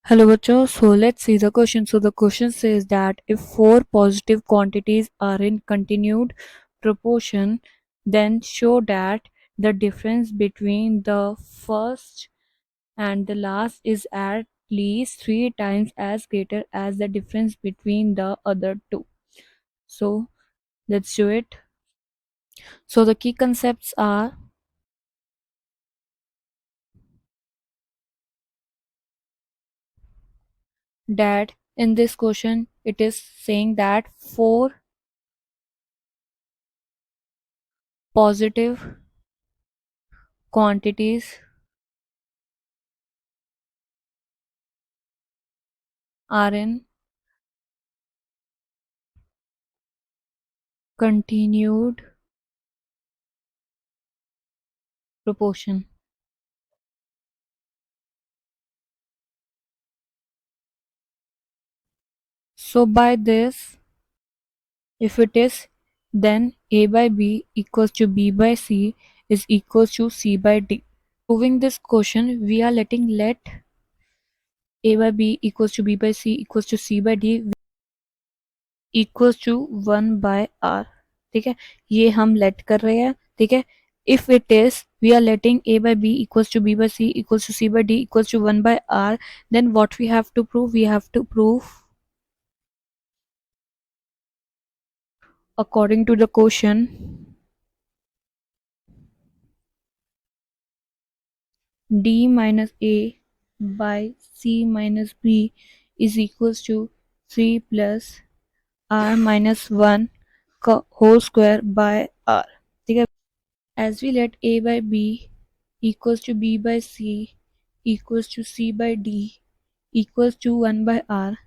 Hello, bachcho. So let's see the question. So the question says that if four positive quantities are in continued proportion, then show that the difference between the first and the last is at least three times as greater as the difference between the other two. So let's do it. So the key concepts are that in this question it is saying that four positive quantities are in continued proportion. So by this, if it is, then A by B equals to B by C is equals to C by D. Proving this question, we are let A by B equals to B by C equals to C by D equals to 1 by R. ठीक है, ये हम let कर रहे हैं. ठीक है, if it is we are letting A by B equals to B by C equals to C by D equals to 1 by R, then what we have to prove? We have to prove according to the question D minus A by C minus B is equals to 3 plus R minus 1 whole square by R. ठीक है, as we let A by B equals to B by C equals to C by D equals to 1 by R.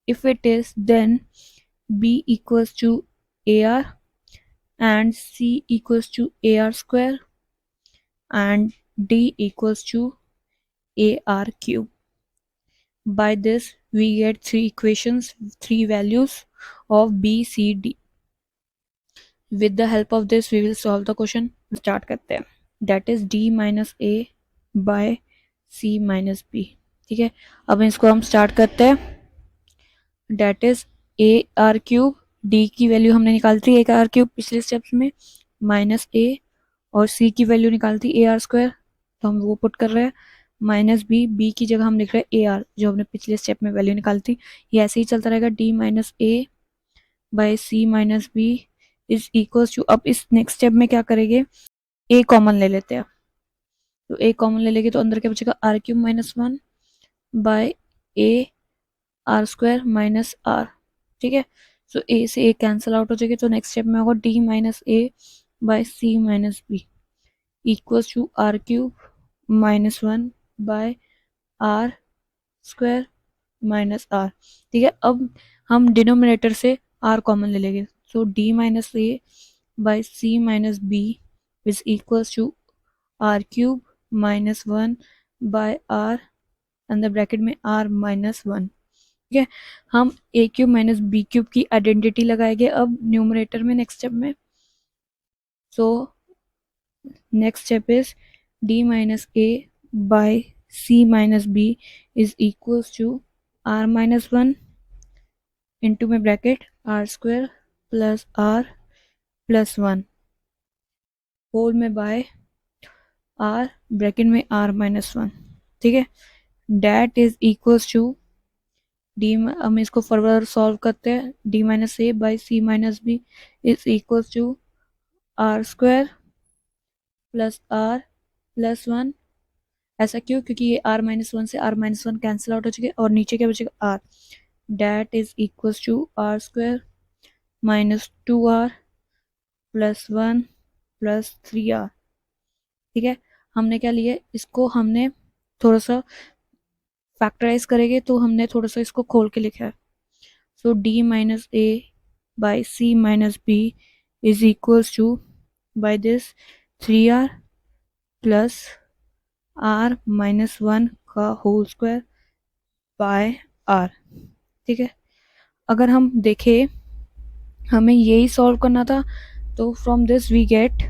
If it is, then B equals to AR and C equals to AR square and D equals to AR cube. By this we get three equations, three values of B, C, D. With the help of this we will solve the question. Start करते हैं. That is D minus A by C minus B. ठीक है, अब इसको हम start करते हैं. That is AR cube, D की वैल्यू हमने निकाली थी AR क्यूब पिछले स्टेप्स में, माइनस A और C की वैल्यू निकाली थी AR स्क्वायर, तो हम वो पुट कर रहे हैं. माइनस बी की जगह हम लिख रहे हैं AR जो हमने पिछले स्टेप में वैल्यू निकाली थी. ये ऐसे ही चलता रहेगा. D minus A by C minus B is equals to, अब इस नेक्स्ट स्टेप में क्या करेंगे, A कॉमन ले लेते हैं. तो A कॉमन ले लेंगे तो अंदर क्या बचेगा, R cube minus 1 by A R square minus R. ठीक है, सो A से A कैंसिल आउट हो जाएगी. तो नेक्स्ट स्टेप में होगा D minus A by C minus B equals to R cube minus 1 by R square minus R. ठीक है, अब हम डिनोमिनेटर से R कॉमन ले लेंगे. So D minus A by C minus B is equals to R cube minus 1 by R अंदर bracket में R minus 1. ठीक है, हम A cube minus B cube की आइडेंटिटी लगाएंगे अब न्यूमरेटर में नेक्स्ट स्टेप में. So next step is D minus A by C minus B is equals to R minus 1 into my bracket R square plus R plus 1 whole में by R bracket में R minus 1. ठीक है, that is equals to D, हम इसको further solve करते हैं. D minus A by C minus B is equals to R square plus R plus 1. ऐसा क्यों, क्योंकि ये R माइनस 1 से R माइनस 1 कैंसिल आउट हो चुके और नीचे क्या बचेगा R. That is equals to R square minus 2R plus 1 plus 3R. ठीक है, हमने क्या लिया, इसको हमने थोड़ा सा फैक्टराइज करेंगे तो हमने थोड़ा सा इसको खोल के लिखा है. सो D minus A by C minus B is equals two by this 3R plus R minus 1 का होल स्क्वायर बाय R. ठीक है, अगर हम देखें हमें यही सॉल्व करना था, तो from this we get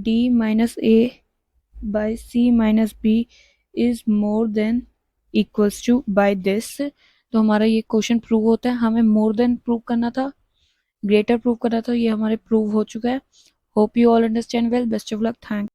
D minus A by C minus B is more than equals to by this. तो हमारा ये क्वेश्चन प्रूव होता है। हमें मोर देन प्रूव करना था, ग्रेटर प्रूव करना था, ये हमारे प्रूव हो चुका है। Hope you all understand well. Best of luck. Thanks.